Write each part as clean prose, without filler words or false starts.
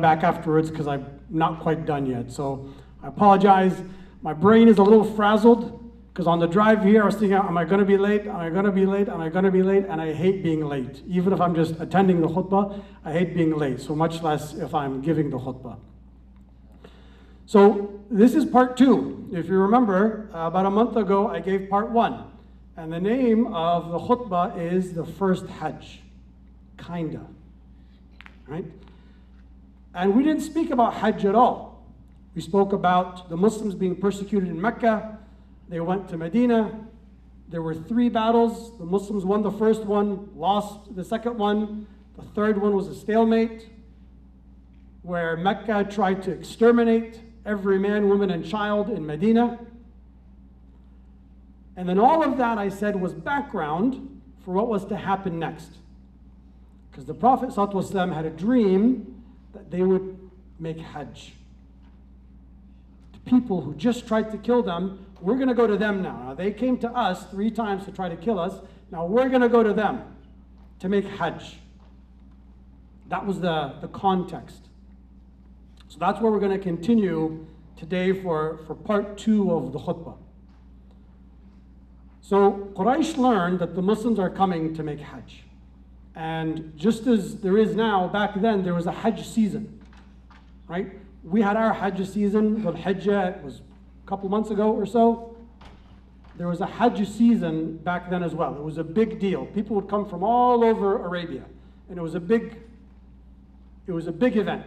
back afterwards because I'm not quite done yet. So I apologize. My brain is a little frazzled because on the drive here I was thinking, am I going to be late? Am I going to be late? Am I going to be late? And I hate being late. Even if I'm just attending the khutbah, I hate being late, so much less if I'm giving the khutbah. So this is part 2. If you remember, about a month ago I gave part 1. And the name of the khutbah is the first Hajj. Kinda. Right? And we didn't speak about Hajj at all. We spoke about the Muslims being persecuted in Mecca. They went to Medina. There were 3 battles. The Muslims won the first one, lost the second one. The third one was a stalemate, where Mecca tried to exterminate every man, woman, and child in Medina. And then all of that, I said, was background for what was to happen next. Because the Prophet ﷺ had a dream that they would make Hajj. The people who just tried to kill them, we're going to go to them now. Now, they came to us 3 times to try to kill us. Now we're going to go to them to make Hajj. That was the context. So that's where we're going to continue today for part 2 of the khutbah. So Quraysh learned that the Muslims are coming to make Hajj. And just as there is now, back then there was a Hajj season, right? We had our Hajj season, Dhul Hijjah, it was a couple months ago or so. There was a Hajj season back then as well. It was a big deal. People would come from all over Arabia, and it was a big event.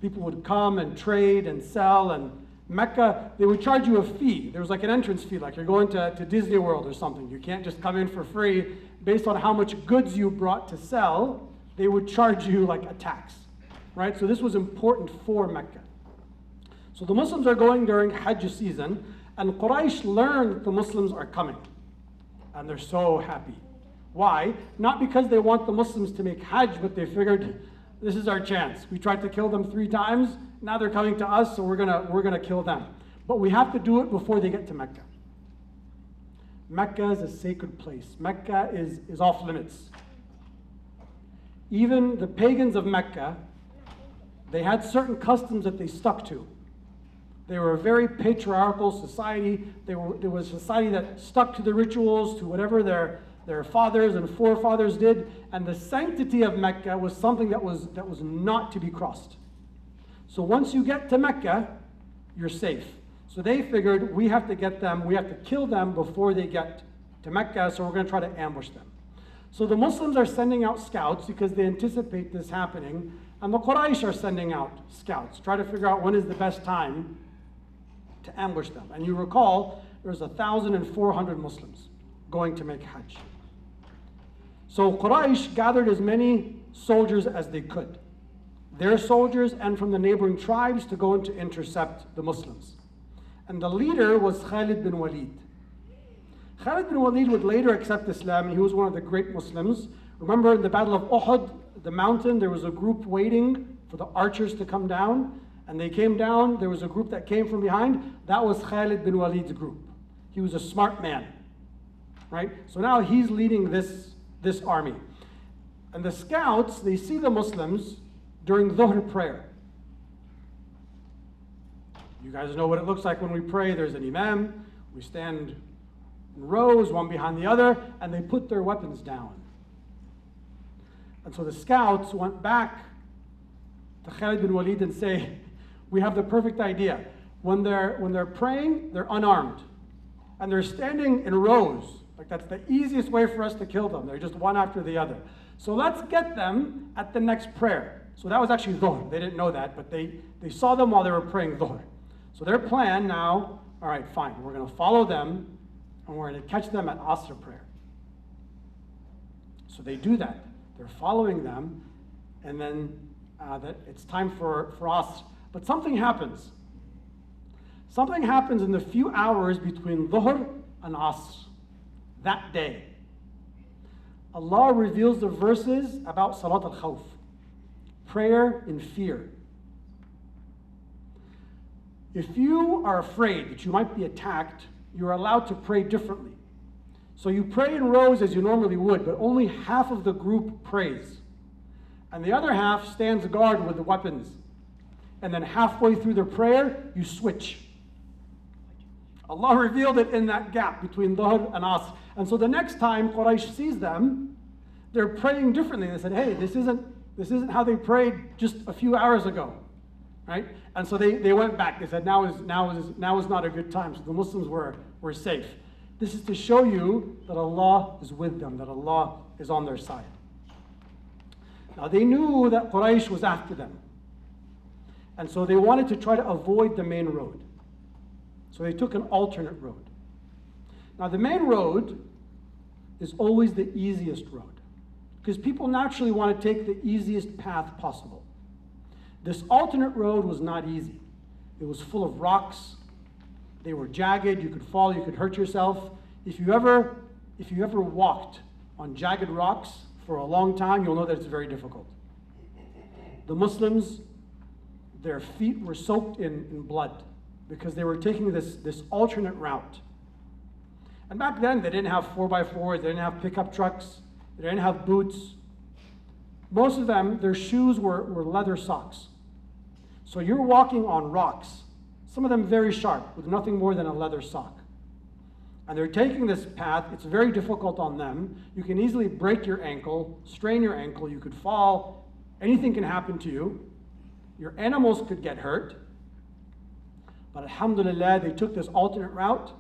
People would come and trade and sell, and Mecca, they would charge you a fee. There was like an entrance fee, like you're going to Disney World or something. You can't just come in for free. Based on how much goods you brought to sell, they would charge you like a tax, right? So this was important for Mecca. So the Muslims are going during Hajj season, and Quraysh learned that the Muslims are coming. And they're so happy. Why? Not because they want the Muslims to make Hajj, but they figured, this is our chance. We tried to kill them 3 times, now they're coming to us, so we're gonna kill them. But we have to do it before they get to Mecca. Mecca is a sacred place. Mecca is off limits. Even the pagans of Mecca, they had certain customs that they stuck to. They were a very patriarchal society. There was a society that stuck to the rituals, to whatever their fathers and forefathers did, and the sanctity of Mecca was something that was not to be crossed. So once you get to Mecca, you're safe. So they figured, we have to kill them before they get to Mecca, so we're going to try to ambush them. So the Muslims are sending out scouts because they anticipate this happening, and the Quraysh are sending out scouts, try to figure out when is the best time to ambush them. And you recall, there's 1,400 Muslims going to make Hajj. So Quraysh gathered as many soldiers as they could, their soldiers and from the neighboring tribes, to go and to intercept the Muslims. And the leader was Khalid bin Walid. Khalid bin Walid would later accept Islam, and he was one of the great Muslims. Remember in the Battle of Uhud, the mountain, there was a group waiting for the archers to come down, and they came down, there was a group that came from behind. That was Khalid bin Walid's group. He was a smart man, right? So now he's leading this army. And the scouts, they see the Muslims during Dhuhr prayer. You guys know what it looks like when we pray. There's an imam. We stand in rows, one behind the other, and they put their weapons down. And so the scouts went back to Khalid bin Walid and say, we have the perfect idea. When they're praying, they're unarmed. And they're standing in rows. Like that's the easiest way for us to kill them. They're just one after the other. So let's get them at the next prayer. So that was actually Dhuhr. They didn't know that, but they saw them while they were praying Dhuhr. So their plan now, all right, fine, we're going to follow them, and we're going to catch them at Asr prayer. So they do that. They're following them, and then it's time for Asr. But something happens. Something happens in the few hours between Dhuhr and Asr that day. Allah reveals the verses about Salat al-Khawf, prayer in fear. If you are afraid that you might be attacked, you're allowed to pray differently. So you pray in rows as you normally would, but only half of the group prays. And the other half stands guard with the weapons and then halfway through their prayer, you switch. Allah revealed it in that gap between Dhuhr and Asr. And so the next time Quraysh sees them, they're praying differently. They said, hey, this isn't how they prayed just a few hours ago. Right? And so they went back. They said, now is not a good time. So the Muslims were safe. This is to show you that Allah is with them, that Allah is on their side. Now they knew that Quraysh was after them. And so they wanted to try to avoid the main road. So they took an alternate road. Now the main road is always the easiest road, because people naturally want to take the easiest path possible. This alternate road was not easy. It was full of rocks. They were jagged. You could fall. You could hurt yourself. If you ever walked on jagged rocks for a long time, you'll know that it's very difficult. The Muslims, their feet were soaked in blood because they were taking this alternate route. And back then, they didn't have 4x4s. They didn't have pickup trucks. They didn't have boots. Most of them, their shoes were leather socks. So you're walking on rocks, some of them very sharp, with nothing more than a leather sock. And they're taking this path. It's very difficult on them. You can easily break your ankle, strain your ankle. You could fall. Anything can happen to you. Your animals could get hurt. But alhamdulillah, they took this alternate route,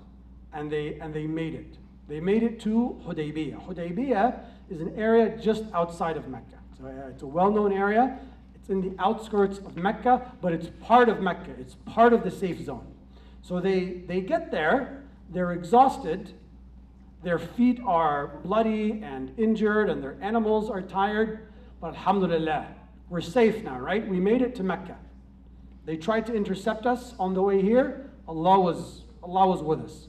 and they made it. They made it to Hudaybiyah. Hudaybiyah is an area just outside of Mecca. So it's a well-known area. It's in the outskirts of Mecca, but it's part of Mecca. It's part of the safe zone. So they get there, they're exhausted, their feet are bloody and injured, and their animals are tired, but alhamdulillah, we're safe now, right? We made it to Mecca. They tried to intercept us on the way here. Allah was with us.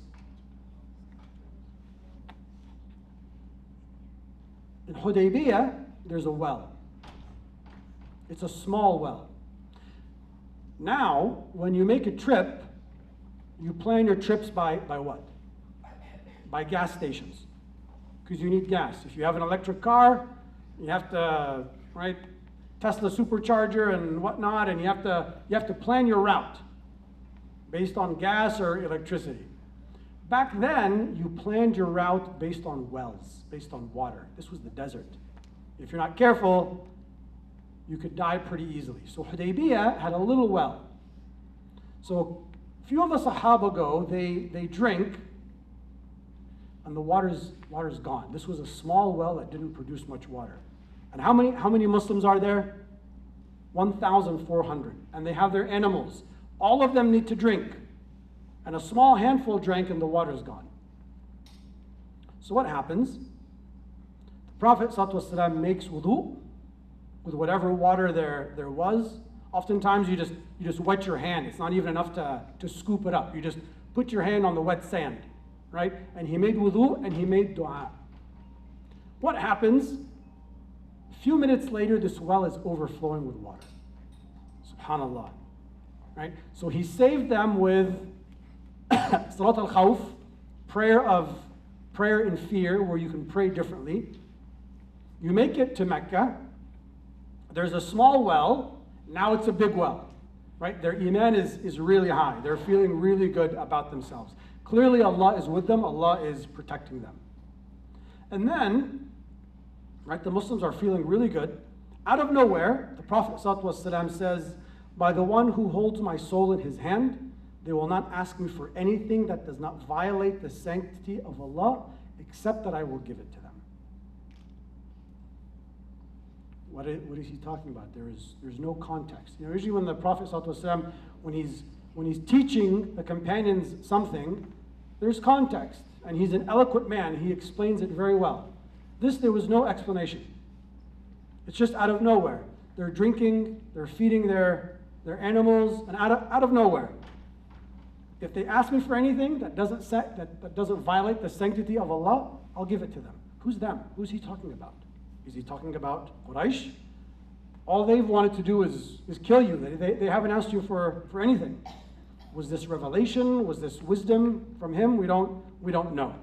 In Hudaybiyah, there's a well. It's a small well. Now, when you make a trip, you plan your trips by what? By gas stations. Because you need gas. If you have an electric car, you have to, right, Tesla supercharger and whatnot, and you have to plan your route based on gas or electricity. Back then, you planned your route based on wells, based on water. This was the desert. If you're not careful, you could die pretty easily. So Hudaybiyah had a little well. So a few of the Sahaba go, they drink, and the water's gone. This was a small well that didn't produce much water. And how many Muslims are there? 1,400. And they have their animals. All of them need to drink. And a small handful drank, and the water's gone. So what happens? The Prophet ﷺ makes wudu with whatever water there was. Oftentimes you just wet your hand. It's not even enough to scoop it up. You just put your hand on the wet sand, right? And he made wudu and he made dua. What happens? A few minutes later, this well is overflowing with water. Subhanallah, right? So he saved them with Salat al-Khawf, prayer in fear, where you can pray differently. You make it to Mecca. There's a small well. Now it's a big well, right? Their iman is really high. They're feeling really good about themselves. Clearly Allah is with them. Allah is protecting them. And then, right, the Muslims are feeling really good. Out of nowhere, the Prophet ﷺ says, by the one who holds my soul in his hand, they will not ask me for anything that does not violate the sanctity of Allah, except that I will give it to them. What is he talking about? There's no context. You know, usually when the Prophet ﷺ, when he's teaching the companions something, there's context, and he's an eloquent man. He explains it very well. There was no explanation. It's just out of nowhere. They're drinking, they're feeding their animals, and out of nowhere. If they ask me for anything that doesn't violate the sanctity of Allah, I'll give it to them. Who's them? Who's he talking about? Is he talking about Quraysh? All they've wanted to do is kill you. They haven't asked you for anything. Was this revelation? Was this wisdom from him? We don't know.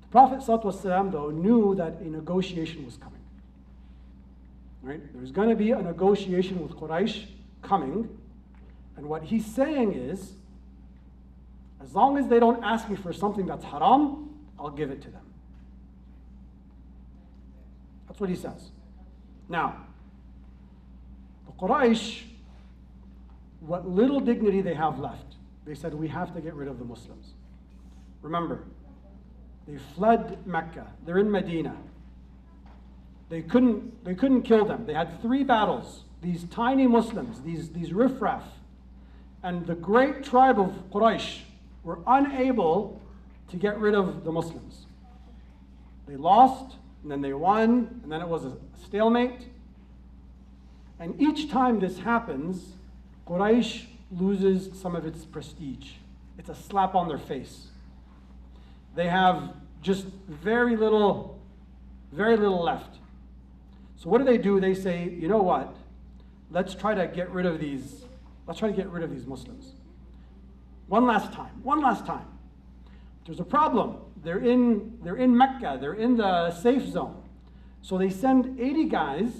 The Prophet ﷺ, though, knew that a negotiation was coming. Right? There's going to be a negotiation with Quraysh coming. And what he's saying is, as long as they don't ask me for something that's haram, I'll give it to them. That's what he says. Now, the Quraysh, what little dignity they have left, they said, we have to get rid of the Muslims. Remember, they fled Mecca. They're in Medina. They couldn't kill them. They had 3 battles. These tiny Muslims, these riffraff, and the great tribe of Quraysh were unable to get rid of the Muslims. They lost, and then they won, and then it was a stalemate. And each time this happens, Quraysh loses some of its prestige. It's a slap on their face. They have just very little left. So what do? They say, you know what? Let's try to get rid of these Muslims. One last time. There's a problem. They're in Mecca. They're in the safe zone. So they send 80 guys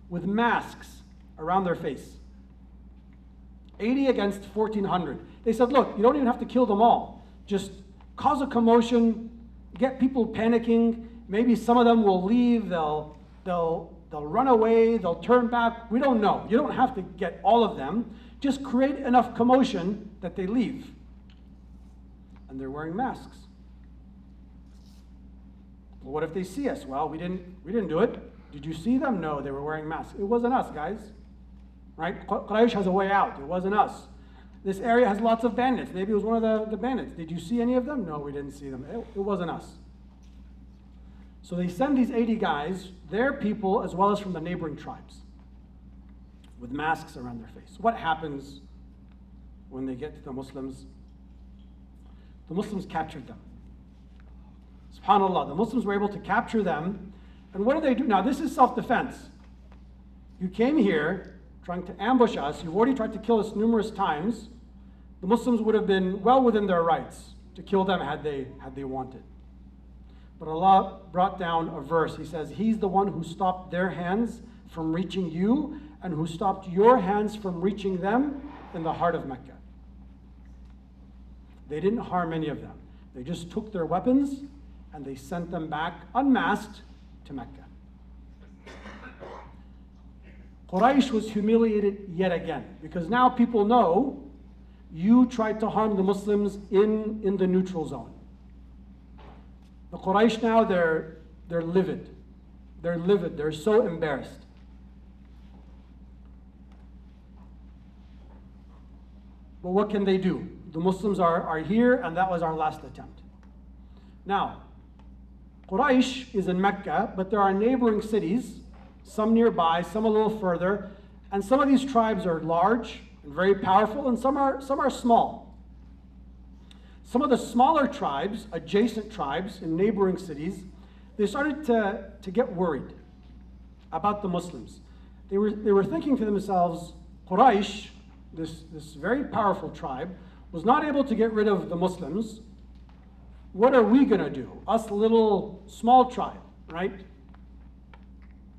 with masks around their face. 80 against 1,400. They said, look, you don't even have to kill them all. Just cause a commotion, get people panicking. Maybe some of them will leave. They'll run away. They'll turn back. We don't know. You don't have to get all of them. Just create enough commotion that they leave. And they're wearing masks. Well, what if they see us? Well, we didn't do it. Did you see them? No, they were wearing masks. It wasn't us, guys. Right? Quraysh has a way out. It wasn't us. This area has lots of bandits. Maybe it was one of the bandits. Did you see any of them? No, we didn't see them. It wasn't us. So they send these 80 guys, their people, as well as from the neighboring tribes, with masks around their face. What happens when they get to the Muslims? The Muslims captured them. SubhanAllah, the Muslims were able to capture them. And what do? Now, this is self-defense. You came here trying to ambush us. You've already tried to kill us numerous times. The Muslims would have been well within their rights to kill them had they wanted. But Allah brought down a verse. He says, He's the one who stopped their hands from reaching you and who stopped your hands from reaching them in the heart of Mecca. They didn't harm any of them. They just took their weapons and they sent them back unmasked to Mecca. Quraysh was humiliated yet again because now people know you tried to harm the Muslims in the neutral zone. The Quraysh now, they're livid. They're livid. They're so embarrassed. But what can they do? The Muslims are here, and that was our last attempt. Now, Quraysh is in Mecca, but there are neighboring cities, some nearby, some a little further, and some of these tribes are large and very powerful, and some are small. Some of the smaller tribes, adjacent tribes in neighboring cities, they started to get worried about the Muslims. They were thinking to themselves, Quraysh, this very powerful tribe, was not able to get rid of the Muslims. What are we going to do? Us little small tribe, right?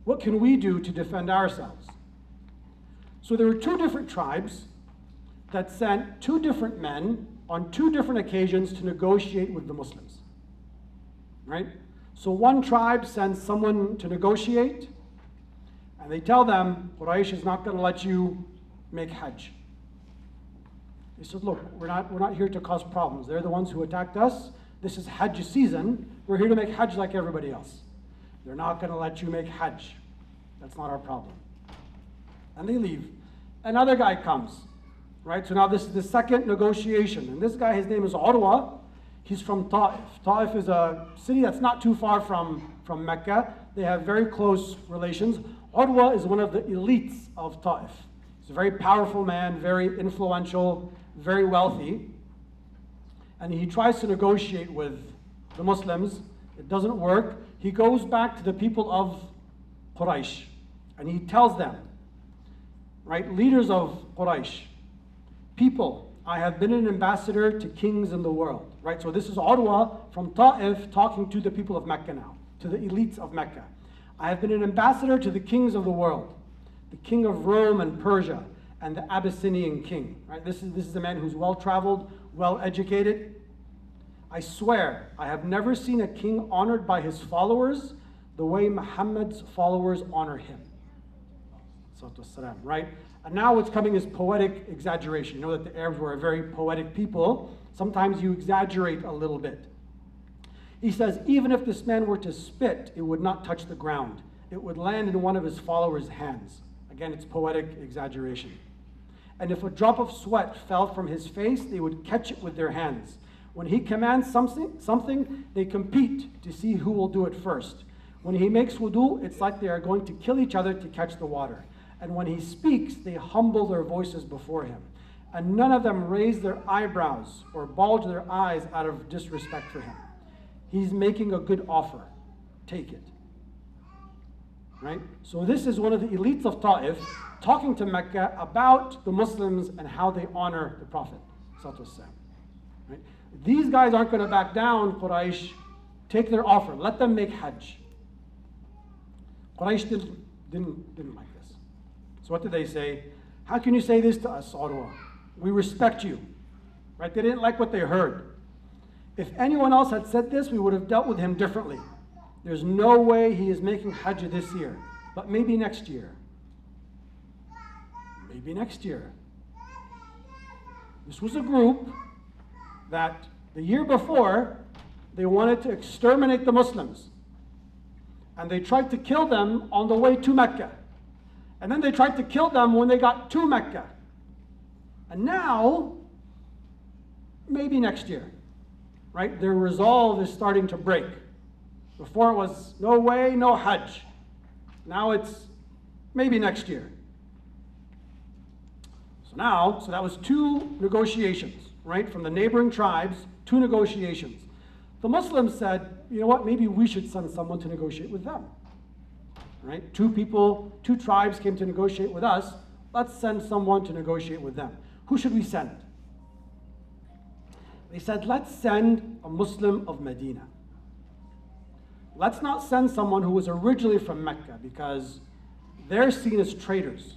What can we do to defend ourselves? So there were 2 different tribes that sent 2 different men on 2 different occasions to negotiate with the Muslims, right? So one tribe sends someone to negotiate, and they tell them, Quraysh is not going to let you make Hajj. They said, look, we're not here to cause problems. They're the ones who attacked us. This is Hajj season. We're here to make Hajj like everybody else. They're not going to let you make Hajj. That's not our problem. And they leave. Another guy comes, right? So now this is the second negotiation. And this guy, his name is Urwa. He's from Ta'if. Ta'if is a city that's not too far from Mecca. They have very close relations. Urwa is one of the elites of Ta'if. He's a very powerful man, very influential, very wealthy. And he tries to negotiate with the Muslims. It doesn't work. He goes back to the people of Quraysh and he tells them, right, leaders of Quraysh, people, I have been an ambassador to kings in the world, right? So this is Urwa from Ta'if talking to the people of Mecca now, to the elites of Mecca. I have been an ambassador to the kings of the world, the king of Rome and Persia, and the Abyssinian king. Right? This is a man who's well-traveled, well-educated. I swear, I have never seen a king honored by his followers the way Muhammad's followers honor him. Right? And now what's coming is poetic exaggeration. You know that the Arabs were a very poetic people. Sometimes you exaggerate a little bit. He says, even if this man were to spit, it would not touch the ground. It would land in one of his followers' hands. Again, it's poetic exaggeration. And if a drop of sweat fell from his face, they would catch it with their hands. When he commands something, they compete to see who will do it first. When he makes wudu, it's like they are going to kill each other to catch the water. And when he speaks, they humble their voices before him. And none of them raise their eyebrows or bulge their eyes out of disrespect for him. He's making a good offer. Take it. Right? So this is one of the elites of Ta'if talking to Mecca about the Muslims and how they honor the Prophet. Right? These guys aren't going to back down, Quraysh. Take their offer. Let them make Hajj. Quraysh didn't like this. So what did they say? How can you say this to us, Urwa? We respect you. Right? They didn't like what they heard. If anyone else had said this, we would have dealt with him differently. There's no way he is making Hajj this year, but maybe next year. Maybe next year. This was a group that the year before, they wanted to exterminate the Muslims. And they tried to kill them on the way to Mecca. And then they tried to kill them when they got to Mecca. And now, maybe next year. Right? Their resolve is starting to break. Before it was no way, no Hajj. Now it's maybe next year. So that was 2 negotiations, right? From the neighboring tribes, 2 negotiations. The Muslims said, you know what, maybe we should send someone to negotiate with them. Right? 2 tribes came to negotiate with us. Let's send someone to negotiate with them. Who should we send? They said, let's send a Muslim of Medina. Let's not send someone who was originally from Mecca, because they're seen as traitors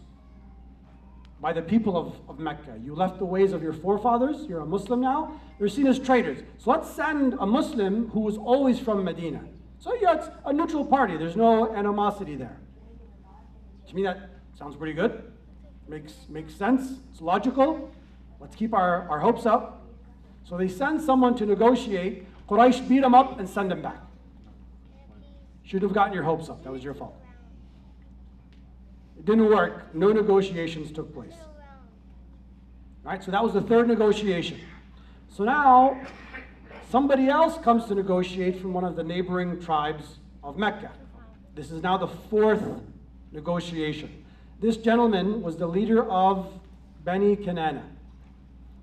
by the people of Mecca. You left the ways of your forefathers, you're a Muslim now, they're seen as traitors. So let's send a Muslim who was always from Medina. So yeah, it's a neutral party, there's no animosity there. To me that sounds pretty good. Makes sense, it's logical. Let's keep our hopes up. So they send someone to negotiate. Quraysh beat them up and send them back. Should have gotten your hopes up, that was your fault. It didn't work, no negotiations took place. Right, so that was the 3rd negotiation. So now, somebody else comes to negotiate from one of the neighboring tribes of Mecca. This is now the 4th negotiation. This gentleman was the leader of Bani Kinana,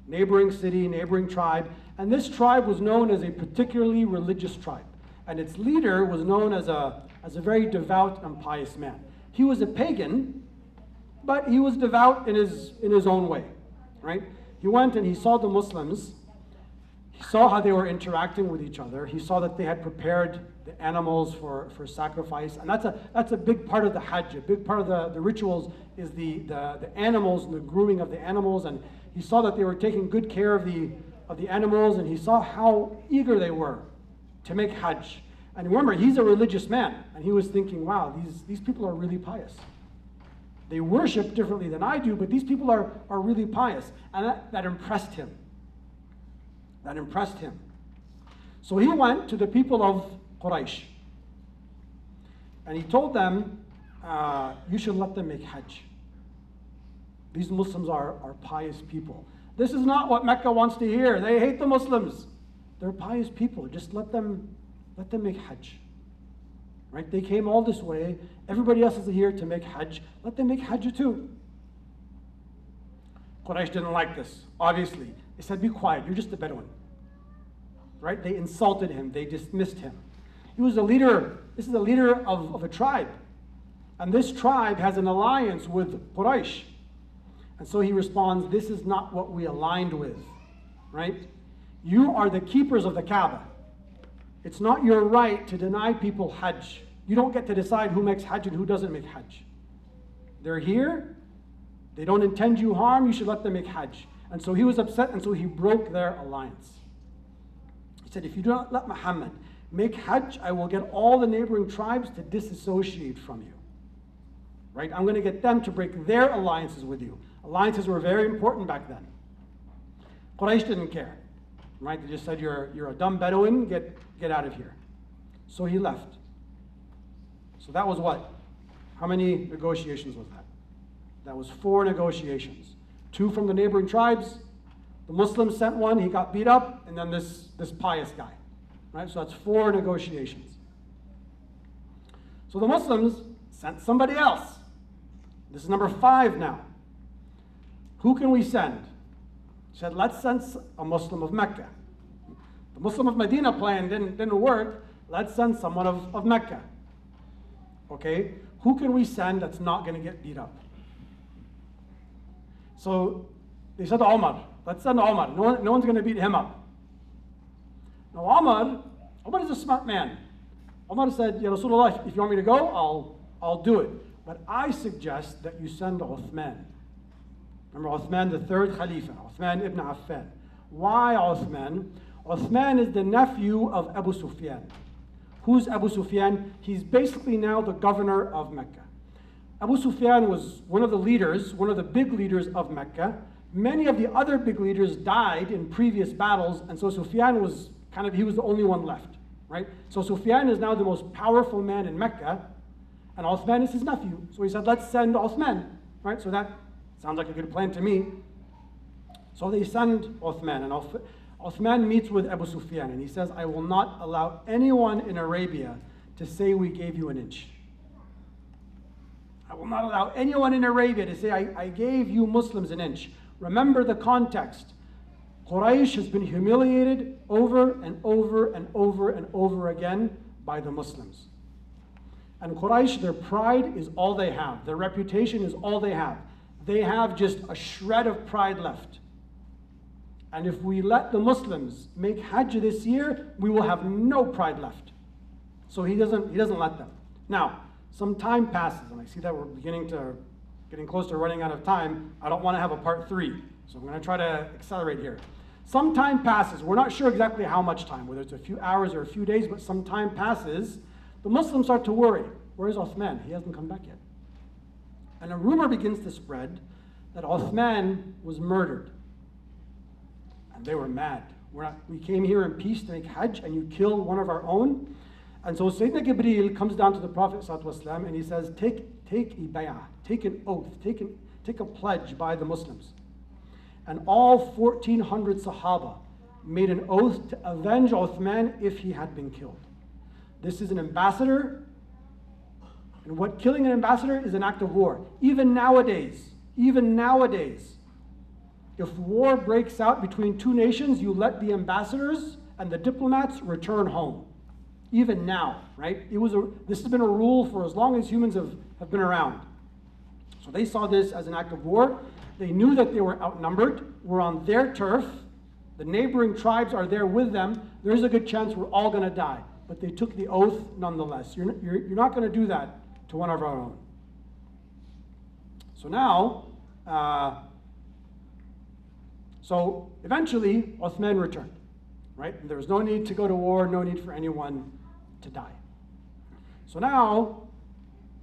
neighboring city, neighboring tribe, and this tribe was known as a particularly religious tribe, and its leader was known as a very devout and pious man. He was a pagan, but he was devout in his own way, right? He went and he saw the Muslims. He saw how they were interacting with each other. He saw that they had prepared the animals for sacrifice, and that's a big part of the Hajj. A big part of the rituals is the animals and the grooming of the animals, and he saw that they were taking good care of the animals, and he saw how eager they were to make Hajj. And remember, he's a religious man, and he was thinking, wow, these people are really pious. They worship differently than I do, but these people are really pious. And that impressed him. That impressed him. So he went to the people of Quraysh, and he told them, you should let them make Hajj. These Muslims are pious people. This is not what Mecca wants to hear. They hate the Muslims. They're pious people. Just let them make Hajj. Right? They came all this way. Everybody else is here to make Hajj. Let them make Hajj too. Quraysh didn't like this, obviously. They said, be quiet, you're just a Bedouin. Right? They insulted him, they dismissed him. He was a leader, this is a leader of a tribe. And this tribe has an alliance with Quraysh. And so he responds, this is not what we aligned with. Right? You are the keepers of the Kaaba. It's not your right to deny people Hajj. You don't get to decide who makes Hajj and who doesn't make Hajj. They're here, They don't intend you harm, you should let them make Hajj. And so he was upset, and so he broke their alliance. He said, if you do not let Muhammad make Hajj, I will get all the neighboring tribes to disassociate from you. Right? I'm going to get them to break their alliances with you. Alliances were very important back then. Quraysh didn't care. Right? They just said, you're a dumb Bedouin, get out of here. So he left. So that was what? How many negotiations was that? That was 4 negotiations. 2 from the neighboring tribes. The Muslims sent one, he got beat up, and then this pious guy. Right? So that's 4 negotiations. So the Muslims sent somebody else. This is number 5 now. Who can we send? He said, let's send a Muslim of Mecca. The Muslim of Medina plan didn't work. Let's send someone of Mecca. Okay? Who can we send that's not going to get beat up? So they said to Omar, let's send Omar. No one's going to beat him up. Now Omar is a smart man. Omar said, Ya Rasulullah, if you want me to go, I'll do it. But I suggest that you send Uthman. Remember Uthman, the 3rd Khalifa, Uthman ibn Affan. Why Uthman? Uthman is the nephew of Abu Sufyan. Who's Abu Sufyan? He's basically now the governor of Mecca. Abu Sufyan was one of the leaders, one of the big leaders of Mecca. Many of the other big leaders died in previous battles, and so Sufyan was he was the only one left, right? So Sufyan is now the most powerful man in Mecca, and Uthman is his nephew. So he said, let's send Uthman, right? So that sounds like a good plan to me. So they send Uthman, and Uthman meets with Abu Sufyan, and he says, I will not allow anyone in Arabia to say we gave you an inch. I will not allow anyone in Arabia to say I gave you Muslims an inch. Remember the context. Quraysh has been humiliated over and over and over and over again by the Muslims. And Quraysh, their pride is all they have. Their reputation is all they have. They have just a shred of pride left. And if we let the Muslims make Hajj this year, we will have no pride left. So he doesn't let them. Now, some time passes, and I see that we're getting close to running out of time. I don't want to have a part 3, so I'm going to try to accelerate here. Some time passes. We're not sure exactly how much time, whether it's a few hours or a few days, but some time passes. The Muslims start to worry. Where's Uthman? He hasn't come back yet. And a rumor begins to spread that Uthman was murdered. And they were mad. We came here in peace to make Hajj, and you killed one of our own. And so Sayyidina Jibreel comes down to the Prophet ﷺ, and he says, take a bay'ah, take an oath, take a pledge by the Muslims. And all 1,400 Sahaba made an oath to avenge Uthman if he had been killed. This is an ambassador, and what killing an ambassador is an act of war. Even nowadays, if war breaks out between 2 nations, you let the ambassadors and the diplomats return home. Even now, right? This has been a rule for as long as humans have been around. So they saw this as an act of war. They knew that they were outnumbered. We're on their turf. The neighboring tribes are there with them. There's a good chance we're all going to die. But they took the oath nonetheless. You're not going to do that to one of our own. So now, so eventually, Uthman returned. Right? And there was no need to go to war, no need for anyone to die. So now,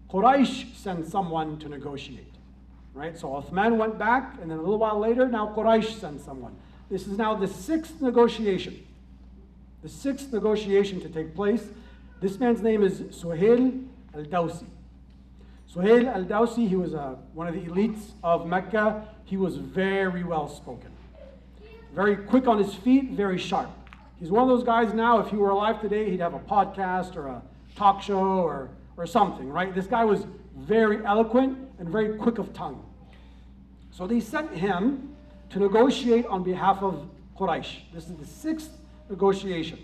Quraysh sent someone to negotiate. Right? So Uthman went back, and then a little while later, now Quraysh sent someone. This is now the 6th negotiation. The 6th negotiation to take place. This man's name is Suhail al-Dawsi. Suhail al-Dawsi, he was one of the elites of Mecca. He was very well spoken. Very quick on his feet, very sharp. He's one of those guys now, if he were alive today, he'd have a podcast or a talk show or something, right? This guy was very eloquent and very quick of tongue. So they sent him to negotiate on behalf of Quraysh. This is the 6th negotiation.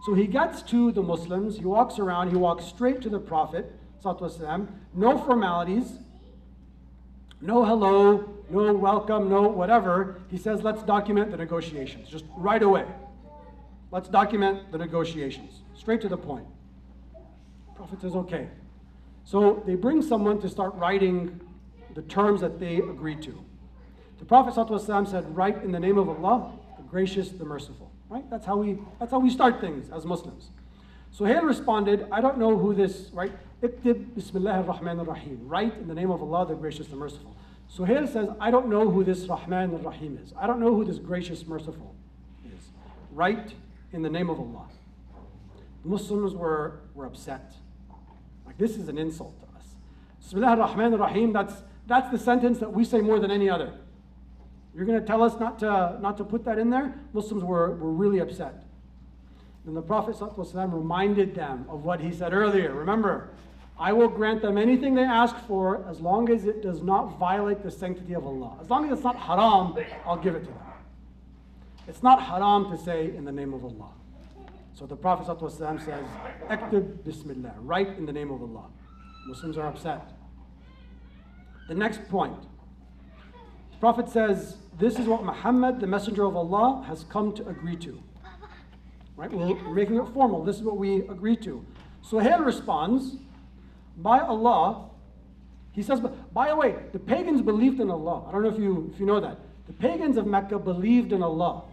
So he gets to the Muslims, he walks around, he walks straight to the Prophet, no formalities, no hello, no welcome, no whatever. He says, let's document the negotiations, just right away. Let's document the negotiations, straight to the point. The Prophet says, okay. So they bring someone to start writing the terms that they agreed to. The Prophet ﷺ said, write in the name of Allah, the gracious, the merciful. Right? That's how we start things as Muslims. Suhail responded, I don't know who this, right? Iktib Bismillah ar-Rahman ar-Rahim. Write in the name of Allah, the gracious, the merciful. Suhail says, I don't know who this Rahman ar-Rahim is. I don't know who this gracious, merciful is. Write in the name of Allah. The Muslims were upset. Like, this is an insult to us. Bismillah ar-Rahman ar-Rahim, that's the sentence that we say more than any other. You're going to tell us not to put that in there? Muslims were really upset. And the Prophet ﷺ reminded them of what he said earlier. Remember, I will grant them anything they ask for as long as it does not violate the sanctity of Allah. As long as it's not haram, I'll give it to them. It's not haram to say in the name of Allah. So the Prophet ﷺ says, Aktub Bismillah, write in the name of Allah. Muslims are upset. The next point. The Prophet says, this is what Muhammad, the Messenger of Allah, has come to agree to. Right? We're making it formal. This is what we agree to. Suhail responds, by Allah, he says, by the way, the pagans believed in Allah. I don't know if you know that. The pagans of Mecca believed in Allah.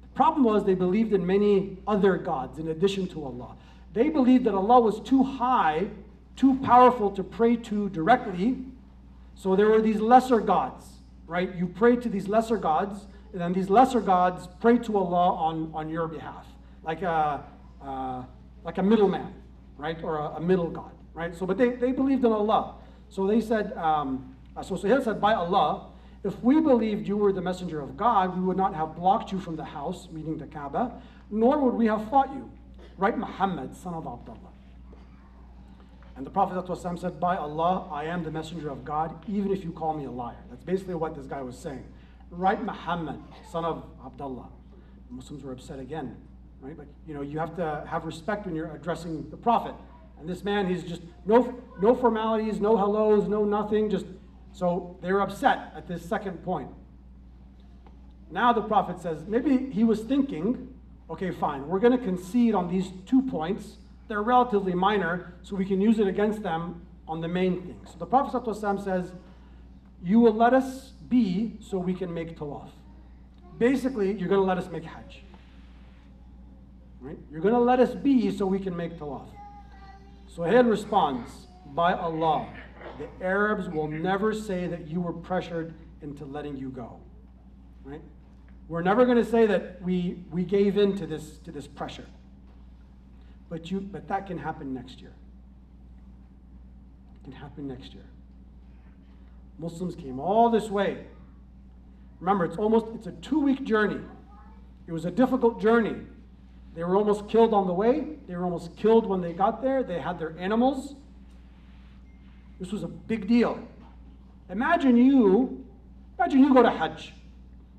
The problem was they believed in many other gods in addition to Allah. They believed that Allah was too high, too powerful to pray to directly. So there were these lesser gods, right? You pray to these lesser gods, and then these lesser gods pray to Allah on your behalf, like a middleman, right? Or a middle god, right? So, but they believed in Allah. So they said, so Suhail said, by Allah, if we believed you were the messenger of God, we would not have blocked you from the house, meaning the Kaaba, nor would we have fought you. Right, Muhammad, son of Abdullah. And the Prophet ﷺ said, by Allah, I am the messenger of God, even if you call me a liar. That's basically what this guy was saying. Right, Muhammad, son of Abdullah. The Muslims were upset again. Right? Like, you have to have respect when you're addressing the Prophet. And this man, he's just no formalities, no hellos, no nothing. So they were upset at this second point. Now the Prophet says, maybe he was thinking, okay, fine, we're going to concede on these 2 points. They're relatively minor, so we can use it against them on the main thing. So the Prophet ﷺ says, you will let us be so we can make tawaf. Basically, you're going to let us make hajj. Right? You're going to let us be so we can make tawaf. Suhail responds, by Allah, the Arabs will never say that you were pressured into letting you go. Right? We're never going to say that we gave in to this pressure. But that can happen next year. It can happen next year. Muslims came all this way. Remember, it's a 2-week journey. It was a difficult journey. They were almost killed on the way. They were almost killed when they got there. They had their animals. This was a big deal. Imagine you go to Hajj.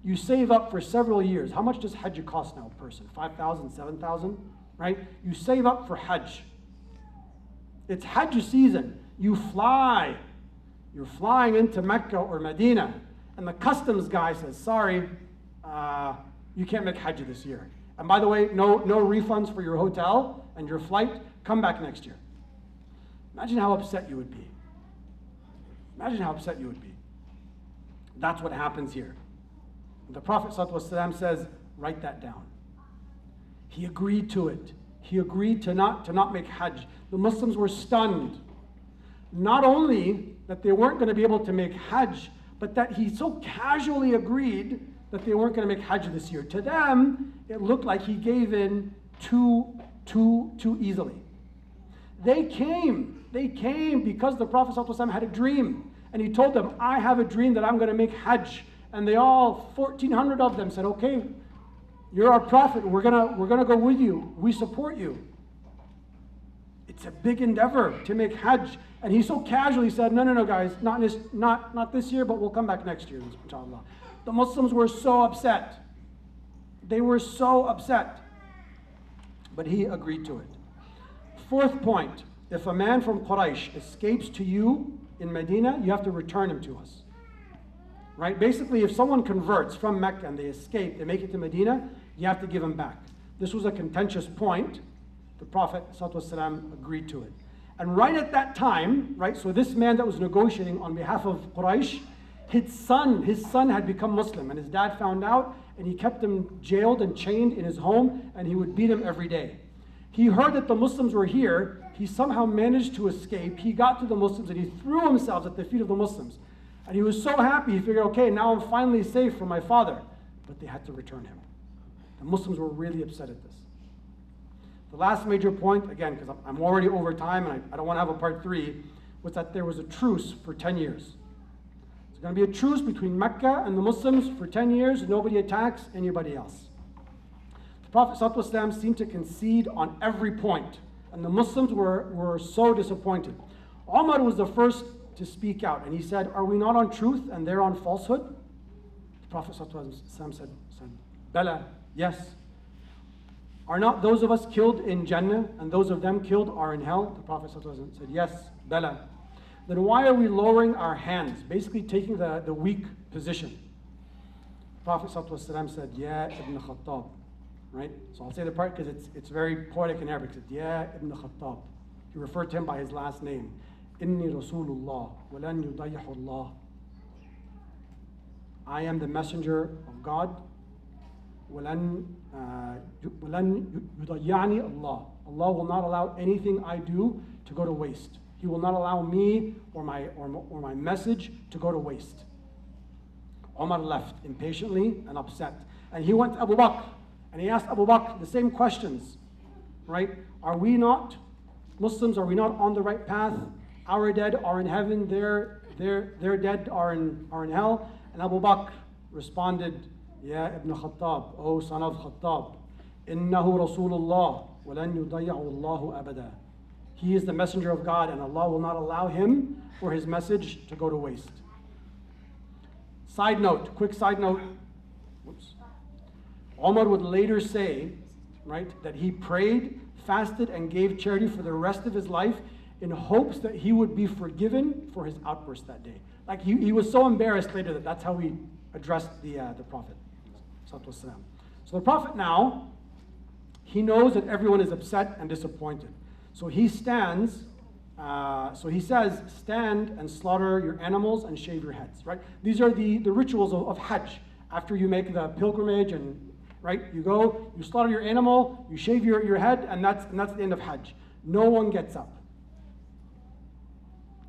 You save up for several years. How much does Hajj cost now per person? 5,000, 7,000, right? You save up for Hajj. It's Hajj season. You fly. You're flying into Mecca or Medina, and the customs guy says, sorry, you can't make Hajj this year. And by the way, no refunds for your hotel and your flight. Come back next year. Imagine how upset you would be. Imagine how upset you would be. That's what happens here. The Prophet ﷺ says, write that down. He agreed to it. He agreed to not make Hajj. The Muslims were stunned. Not only that they weren't going to be able to make Hajj, but that he so casually agreed that they weren't going to make Hajj this year. To them, it looked like he gave in too easily. They came because the Prophet ﷺ had a dream. And he told them, I have a dream that I'm going to make Hajj. And they all, 1,400 of them said, okay, you're our prophet. We're gonna go with you. We support you. It's a big endeavor to make Hajj. And he so casually said, no, guys, not this year, but we'll come back next year, inshallah. The Muslims were so upset. They were so upset. But he agreed to it. 4th point, if a man from Quraysh escapes to you in Medina, you have to return him to us. Right? Basically, if someone converts from Mecca and they escape, they make it to Medina, you have to give him back. This was a contentious point. The Prophet ﷺ agreed to it. And right at that time, right, so this man that was negotiating on behalf of Quraysh, his son had become Muslim, and his dad found out, and he kept him jailed and chained in his home, and he would beat him every day. He heard that the Muslims were here. He somehow managed to escape. He got to the Muslims, and he threw himself at the feet of the Muslims. And he was so happy, he figured, okay, now I'm finally safe from my father. But they had to return him. The Muslims were really upset at this. The last major point, again, because I'm already over time and I don't want to have a part 3, was that there was a truce for 10 years. There's going to be a truce between Mecca and the Muslims for 10 years. Nobody attacks anybody else. The Prophet ﷺ seemed to concede on every point, and the Muslims were so disappointed. Umar was the first to speak out, and he said, are we not on truth and they're on falsehood? The Prophet ﷺ said, Bala, yes. Are not those of us killed in Jannah and those of them killed are in hell? The Prophet ﷺ said, yes, Bala. Then why are we lowering our hands, basically taking the weak position? The Prophet ﷺ said, Ya Ibn Khattab. Right? So I'll say the part because it's very poetic in Arabic. It said, Ya Ibn Khattab. He referred to him by his last name. Inni Rasulullah, walan yudayihu Allah. I am the messenger of God. Walan yudayyani Allah. Allah will not allow anything I do to go to waste. He will not allow me or my message to go to waste. Umar left impatiently and upset. And he went to Abu Bakr and he asked Abu Bakr the same questions. Right? Are we not Muslims? Are we not on the right path? Our dead are in heaven, their dead are in hell. And Abu Bakr responded, Ya Ibn Khattab, O son of Khattab, Innahu Rasulullah, walan yudayya'u Allahu abada. He is the messenger of God, and Allah will not allow him or his message to go to waste. Side note, quick side note. Whoops. Umar would later say, right, that he prayed, fasted, and gave charity for the rest of his life in hopes that he would be forgiven for his outburst that day. Like he was so embarrassed later that that's how he addressed the Prophet. So the Prophet now, he knows that everyone is upset and disappointed. So he stands, so he says, stand and slaughter your animals and shave your heads, right? These are the rituals of Hajj. After you make the pilgrimage and, right, you go, you slaughter your animal, you shave your head, and that's the end of Hajj. No one gets up.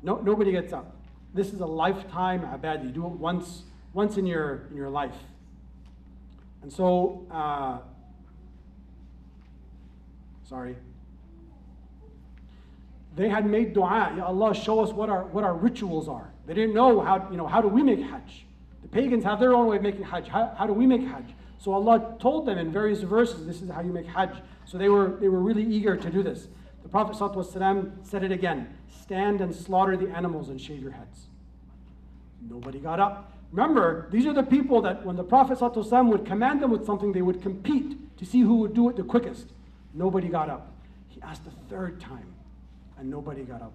Nobody gets up. This is a lifetime ibadah. You do it once in your life. And so, they had made dua, Ya Allah, show us what our rituals are. They didn't know how do we make Hajj? The pagans have their own way of making Hajj. How do we make Hajj? So Allah told them in various verses, this is how you make Hajj. So they were really eager to do this. The Prophet ﷺ said it again, stand and slaughter the animals and shave your heads. Nobody got up. Remember, these are the people that when the Prophet ﷺ would command them with something, they would compete to see who would do it the quickest. Nobody got up. He asked a third time, and nobody got up.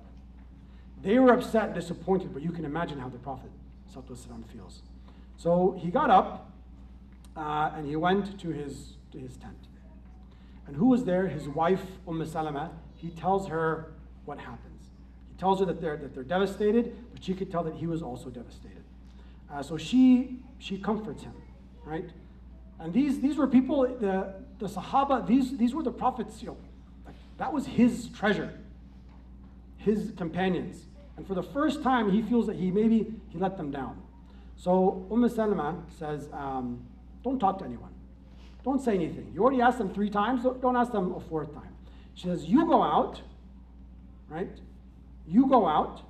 They were upset and disappointed, but you can imagine how the Prophet ﷺ feels. So he got up, and he went to his tent. And who was there? His wife, Salama. He tells her what happens. He tells her that they're devastated, but she could tell that he was also devastated. So she comforts him, right? And these were people, the Sahaba, these were the Prophet's, like, that was his treasure, his companions. And for the first time, he feels that he let them down. So Salama says, don't talk to anyone. Don't say anything. You already asked them 3 times, don't ask them a 4th time. She says, you go out, right? You go out.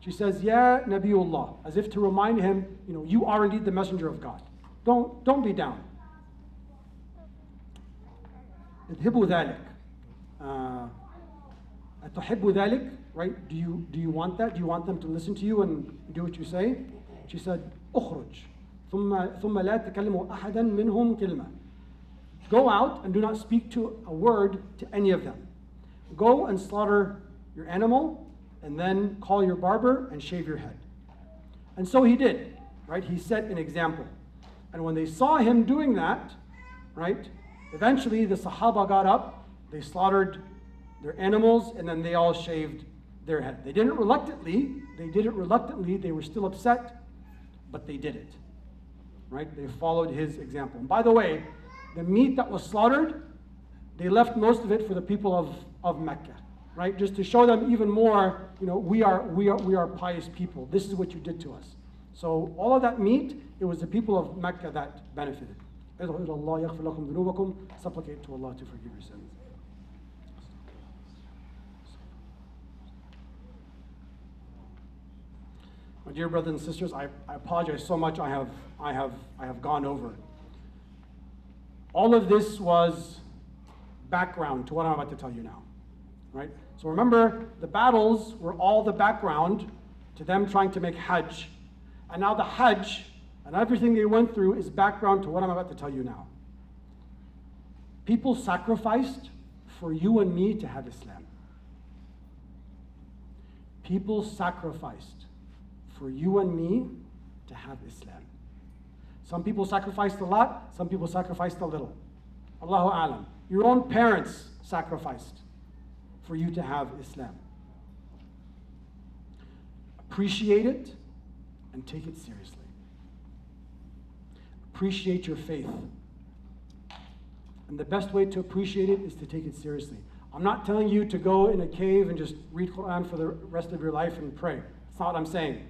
She says, Ya Nabiullah, as if to remind him, you are indeed the messenger of God. Don't be down. اذهبوا ذلك. أتحب ذلك? Right? Do you want that? Do you want them to listen to you and do what you say? She said, أخرج ثم لا تكلموا أحدا منهم كلمة. Go out and do not speak to a word to any of them. Go and slaughter your animal, and then call your barber and shave your head. And so he did, right? He set an example. And when they saw him doing that, right, eventually the Sahaba got up, they slaughtered their animals, and then they all shaved their head. They did it reluctantly. They were still upset, but they did it. Right? They followed his example. And by the way, the meat that was slaughtered, they left most of it for the people of Mecca. Right? Just to show them even more, we are pious people. This is what you did to us. So all of that meat, it was the people of Mecca that benefited. Supplicate to Allah to forgive your sins. My dear brothers and sisters, I apologize so much. I have gone over. All of this was background to what I'm about to tell you now, right? So remember, the battles were all the background to them trying to make Hajj, and now the Hajj and everything they went through is background to what I'm about to tell you now. People sacrificed for you and me to have Islam. People sacrificed for you and me to have Islam. Some people sacrificed a lot, some people sacrificed a little. Allahu A'lam. Your own parents sacrificed for you to have Islam. Appreciate it and take it seriously. Appreciate your faith. And the best way to appreciate it is to take it seriously. I'm not telling you to go in a cave and just read Quran for the rest of your life and pray. That's not what I'm saying.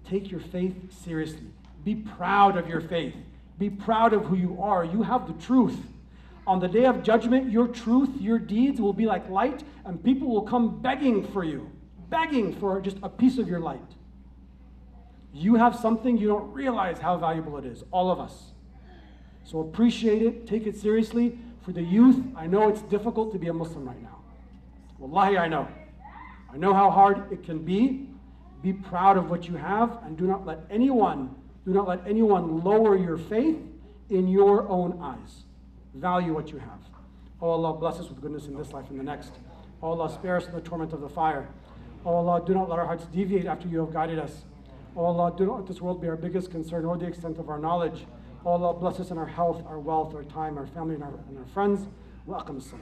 Take your faith seriously. Be proud of your faith. Be proud of who you are. You have the truth. On the day of judgment, your truth, your deeds will be like light, and people will come begging for you, begging for just a piece of your light. You have something you don't realize how valuable it is, all of us. So appreciate it, take it seriously. For the youth, I know it's difficult to be a Muslim right now. Wallahi, I know. I know how hard it can be. Be proud of what you have, and do not let anyone lower your faith in your own eyes. Value what you have. Oh Allah, bless us with goodness in this life and the next. Oh Allah, spare us from the torment of the fire. Oh Allah, do not let our hearts deviate after you have guided us. Oh Allah, do not let this world be our biggest concern or the extent of our knowledge. Oh Allah, bless us in our health, our wealth, our time, our family, and our friends. Wa aqim as-salah.